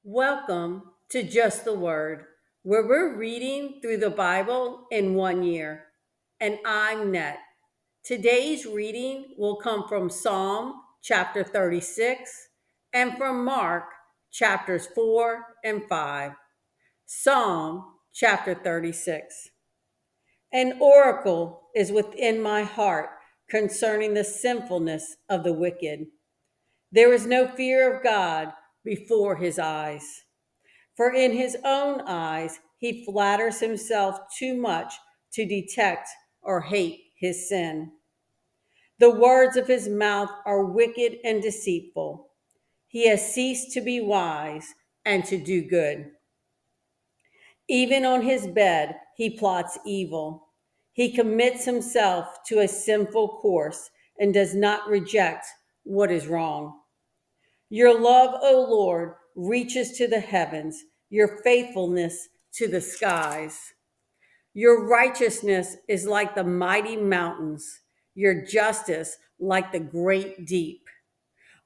Welcome to Just the Word, where we're reading through the Bible in 1 year. And I'm Net. Today's reading will come from Psalm chapter 36 and from Mark chapters 4 and 5. Psalm chapter 36. An oracle is within my heart concerning the sinfulness of the wicked. There is no fear of God before his eyes. For in his own eyes he flatters himself too much to detect or hate his sin. The words of his mouth are wicked and deceitful. He has ceased to be wise and to do good. Even on his bed he plots evil. He commits himself to a sinful course and does not reject what is wrong. Your love, O Lord, reaches to the heavens, your faithfulness to the skies. Your righteousness is like the mighty mountains, your justice like the great deep.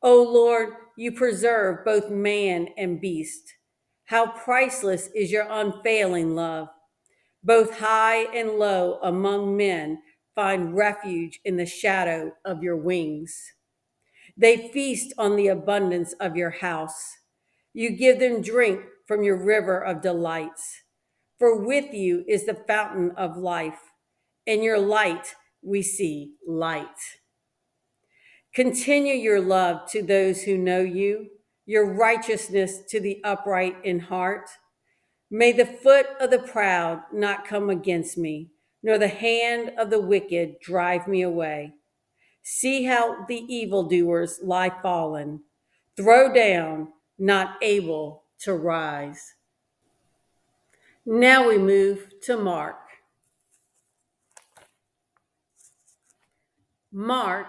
O Lord, you preserve both man and beast. How priceless is your unfailing love. Both high and low among men find refuge in the shadow of your wings. They feast on the abundance of your house. You give them drink from your river of delights. For with you is the fountain of life. In your light we see light. Continue your love to those who know you, your righteousness to the upright in heart. May the foot of the proud not come against me, nor the hand of the wicked drive me away. See how the evildoers lie fallen, throw down, not able to rise. Now we move to Mark. Mark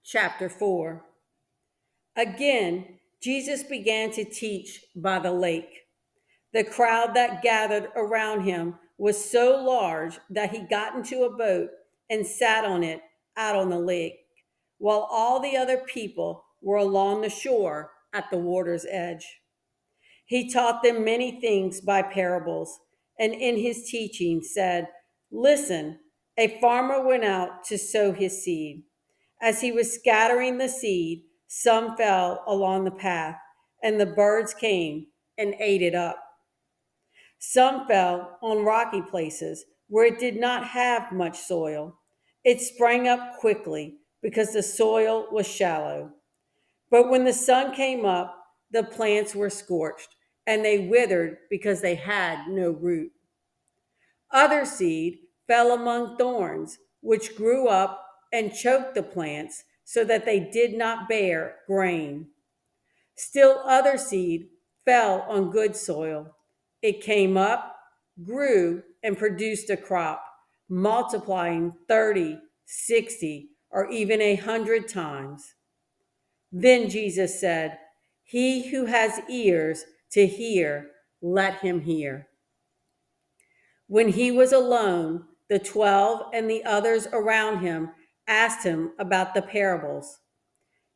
chapter 4. Again, Jesus began to teach by the lake. The crowd that gathered around him was so large that he got into a boat and sat on it out on the lake, while all the other people were along the shore at the water's edge. He taught them many things by parables, and in his teaching said, Listen, a farmer went out to sow his seed. As he was scattering the seed, some fell along the path, and the birds came and ate it up. Some fell on rocky places where it did not have much soil. It sprang up quickly because the soil was shallow. But when the sun came up, the plants were scorched, and they withered because they had no root. Other seed fell among thorns, which grew up and choked the plants so that they did not bear grain. Still other seed fell on good soil. It came up, grew, and produced a crop, multiplying 30, 60, or even 100 times. Then Jesus said, He who has ears to hear, let him hear. When he was alone, the 12 and the others around him asked him about the parables.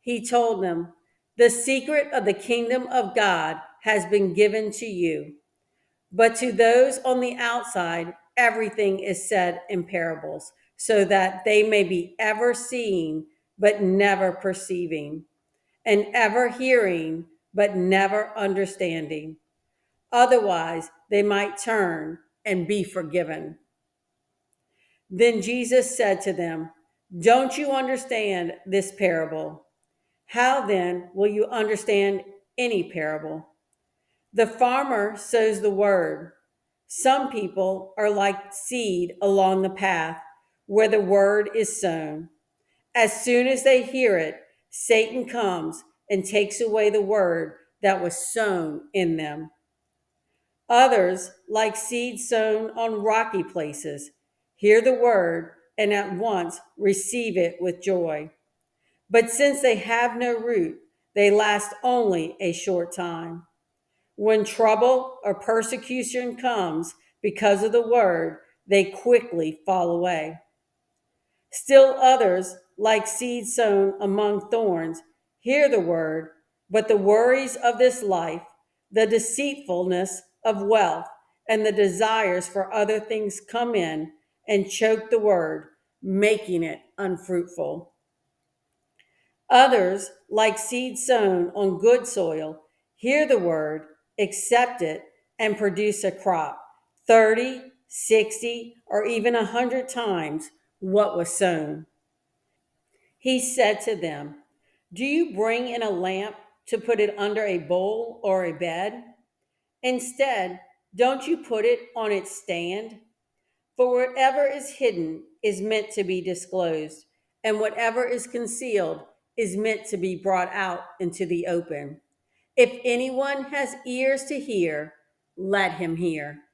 He told them, The secret of the kingdom of God has been given to you, but to those on the outside, everything is said in parables, so that they may be ever seeing, but never perceiving, and ever hearing, but never understanding. Otherwise, they might turn and be forgiven. Then Jesus said to them, Don't you understand this parable? How then will you understand any parable? The farmer sows the word. Some people are like seed along the path where the word is sown. As soon as they hear it, Satan comes and takes away the word that was sown in them. Others, like seed sown on rocky places, hear the word and at once receive it with joy. But since they have no root, they last only a short time. When trouble or persecution comes because of the word, they quickly fall away. Still others, like seed sown among thorns, hear the word, but the worries of this life, the deceitfulness of wealth and the desires for other things come in and choke the word, making it unfruitful. Others, like seed sown on good soil, hear the word, accept it, and produce a crop 30, 60, or even 100 times what was sown. He said to them, "Do you bring in a lamp to put it under a bowl or a bed? Instead, don't you put it on its stand? For whatever is hidden is meant to be disclosed, and whatever is concealed is meant to be brought out into the open. If anyone has ears to hear, let him hear."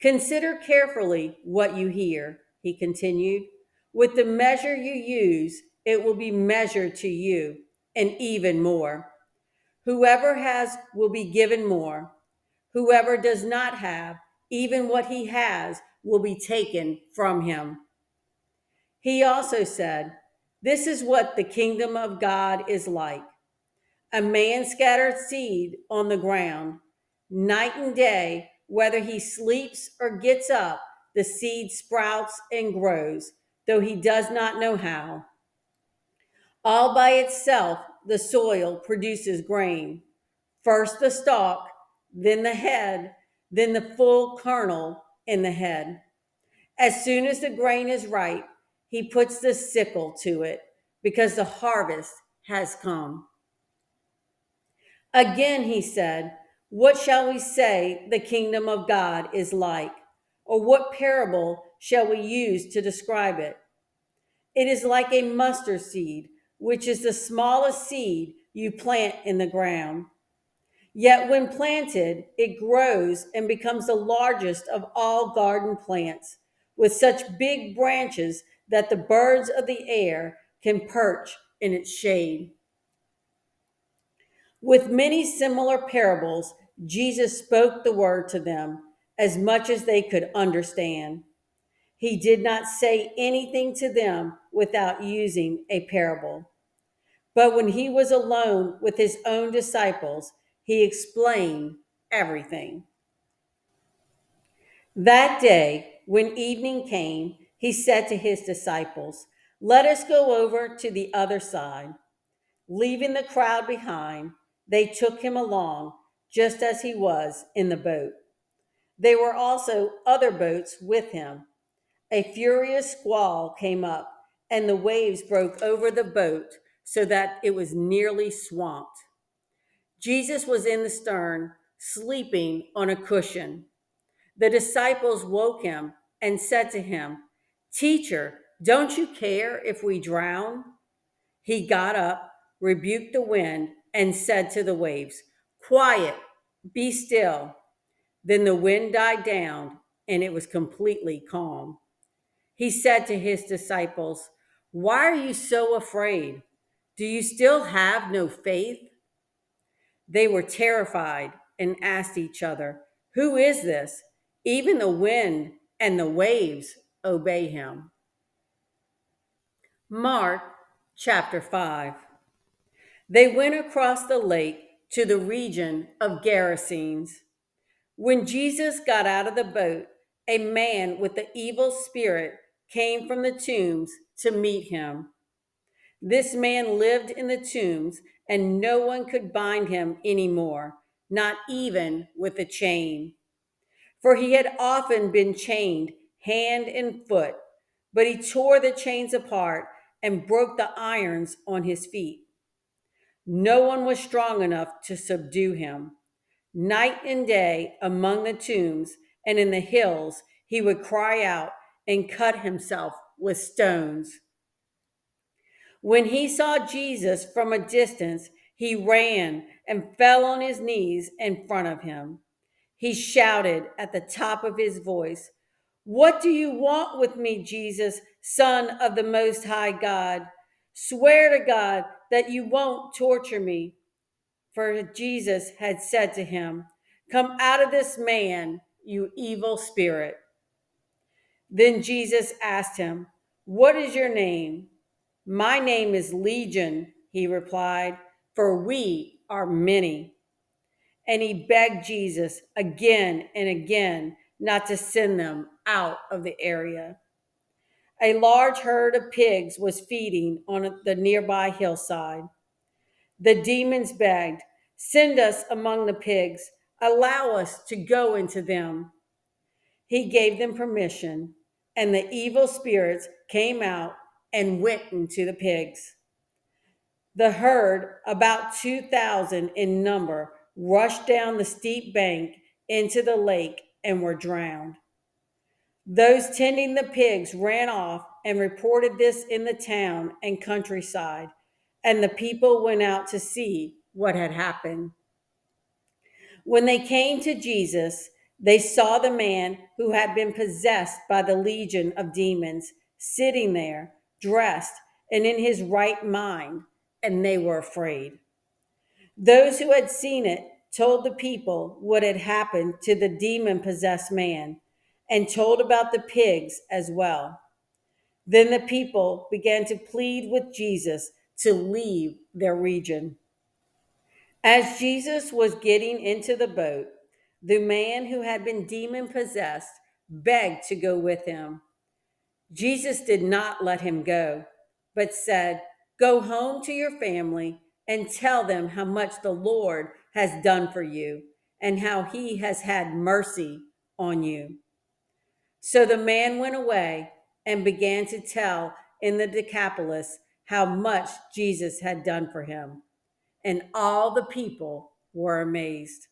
Consider carefully what you hear, he continued. With the measure you use, it will be measured to you, and even more. Whoever has will be given more. Whoever does not have, even what he has will be taken from him. He also said, "This is what the kingdom of God is like. A man scattered seed on the ground. Night and day, whether he sleeps or gets up, the seed sprouts and grows, though he does not know how. All by itself, the soil produces grain. First the stalk, then the head, then the full kernel in the head. As soon as the grain is ripe, he puts the sickle to it, because the harvest has come." Again he said, "What shall we say the kingdom of God is like? Or what parable shall we use to describe it? It is like a mustard seed, which is the smallest seed you plant in the ground. Yet when planted, it grows and becomes the largest of all garden plants, with such big branches that the birds of the air can perch in its shade." With many similar parables, Jesus spoke the word to them as much as they could understand. He did not say anything to them without using a parable. But when he was alone with his own disciples, he explained everything. That day, when evening came, he said to his disciples, "Let us go over to the other side." Leaving the crowd behind, they took him along, just as he was in the boat. There were also other boats with him. A furious squall came up, and the waves broke over the boat so that it was nearly swamped. Jesus was in the stern, sleeping on a cushion. The disciples woke him and said to him, "Teacher, don't you care if we drown?" He got up, rebuked the wind, and said to the waves, "Quiet, be still." Then the wind died down, and it was completely calm. He said to his disciples, "Why are you so afraid? Do you still have no faith?" They were terrified and asked each other, "Who is this? Even the wind and the waves obey him." Mark chapter 5. They went across the lake to the region of Gerasenes. When Jesus got out of the boat, a man with the evil spirit came from the tombs to meet him. This man lived in the tombs, and no one could bind him anymore, not even with a chain. For he had often been chained hand and foot, but he tore the chains apart and broke the irons on his feet. No one was strong enough to subdue him. Night and day among the tombs and in the hills, he would cry out and cut himself with stones. When he saw Jesus from a distance, he ran and fell on his knees in front of him. He shouted at the top of his voice, "What do you want with me, Jesus, Son of the Most High God? Swear to God that you won't torture me." For Jesus had said to him, "Come out of this man, you evil spirit." Then Jesus asked him, "What is your name?" "My name is Legion," he replied, "for we are many." and he begged Jesus again and again not to send them out of the area. A large herd of pigs was feeding on the nearby hillside. The demons begged, "Send us among the pigs. Allow us to go into them." He gave them permission, and the evil spirits came out and went into the pigs. The herd, about 2,000 in number, rushed down the steep bank into the lake and were drowned. Those tending the pigs ran off and reported this in the town and countryside, and the people went out to see what had happened. When they came to Jesus, they saw the man who had been possessed by the legion of demons sitting there, dressed and in his right mind, and they were afraid. Those who had seen it told the people what had happened to the demon possessed man and told about the pigs as well. Then the people began to plead with Jesus to leave their region. As Jesus was getting into the boat, the man who had been demon possessed begged to go with him. Jesus did not let him go, but said, "Go home to your family and tell them how much the Lord has done for you and how he has had mercy on you." So the man went away and began to tell in the Decapolis how much Jesus had done for him, and all the people were amazed.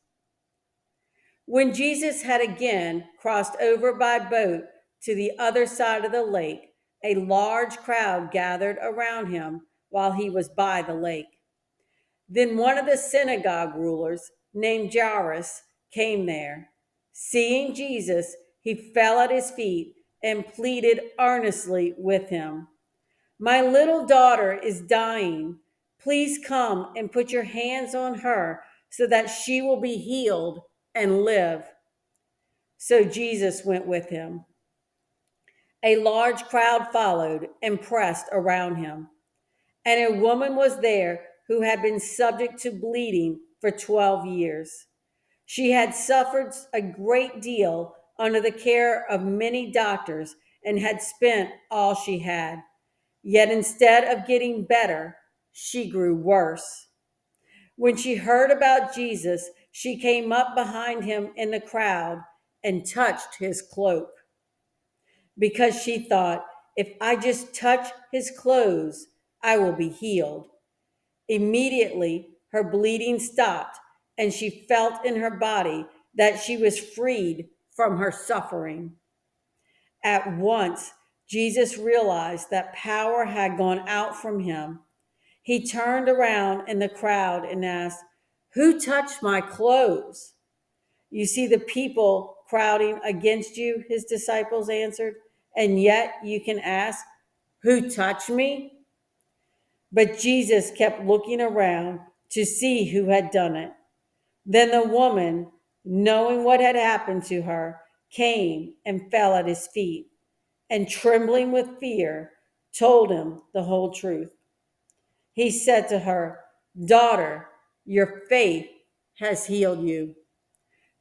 When Jesus had again crossed over by boat to the other side of the lake, a large crowd gathered around him while he was by the lake. Then one of the synagogue rulers, named Jairus, came there. Seeing Jesus, he fell at his feet and pleaded earnestly with him. "My little daughter is dying. Please come and put your hands on her so that she will be healed and live." So Jesus went with him. A large crowd followed and pressed around him. And a woman was there who had been subject to bleeding for 12 years. She had suffered a great deal under the care of many doctors and had spent all she had. Yet instead of getting better, she grew worse. When she heard about Jesus, she came up behind him in the crowd and touched his cloak, because she thought, "If I just touch his clothes, I will be healed." Immediately, her bleeding stopped, and she felt in her body that she was freed from her suffering. At once, Jesus realized that power had gone out from him. He turned around in the crowd and asked, "Who touched my clothes?" "You see the people crowding against you," his disciples answered, "and yet you can ask, 'Who touched me?'" But Jesus kept looking around to see who had done it. Then the woman, knowing what had happened to her, came and fell at his feet, and trembling with fear, told him the whole truth. He said to her, "Daughter, your faith has healed you.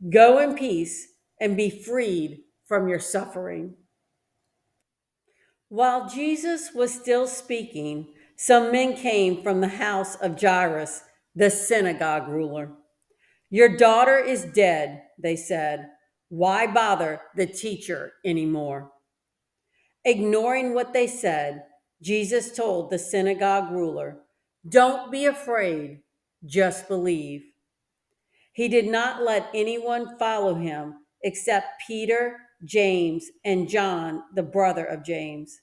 Go in peace and be freed from your suffering." While Jesus was still speaking, some men came from the house of Jairus, the synagogue ruler. "Your daughter is dead," they said. "Why bother the teacher anymore?" Ignoring what they said, Jesus told the synagogue ruler, "Don't be afraid, just believe." He did not let anyone follow him except Peter, James, and John, the brother of James.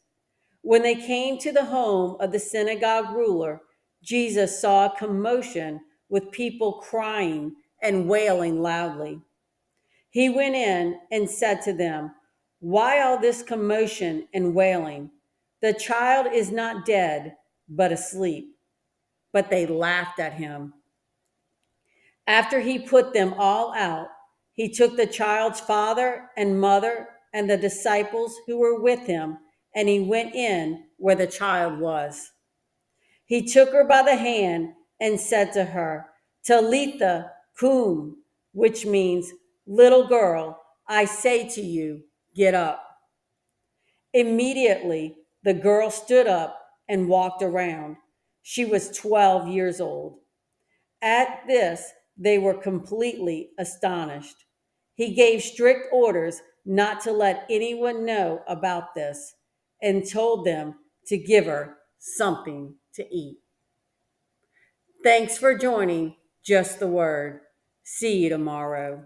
When they came to the home of the synagogue ruler, Jesus saw a commotion with people crying and wailing loudly. He went in and said to them, "Why all this commotion and wailing? The child is not dead, but asleep." But they laughed at him. After he put them all out, he took the child's father and mother and the disciples who were with him, and he went in where the child was. He took her by the hand and said to her, "Talitha Cum, which means little girl, I say to you, get up. Immediately, the girl stood up and walked around. She was 12 years old. At this, they were completely astonished. He gave strict orders not to let anyone know about this and told them to give her something to eat. Thanks for joining Just the Word. See you tomorrow.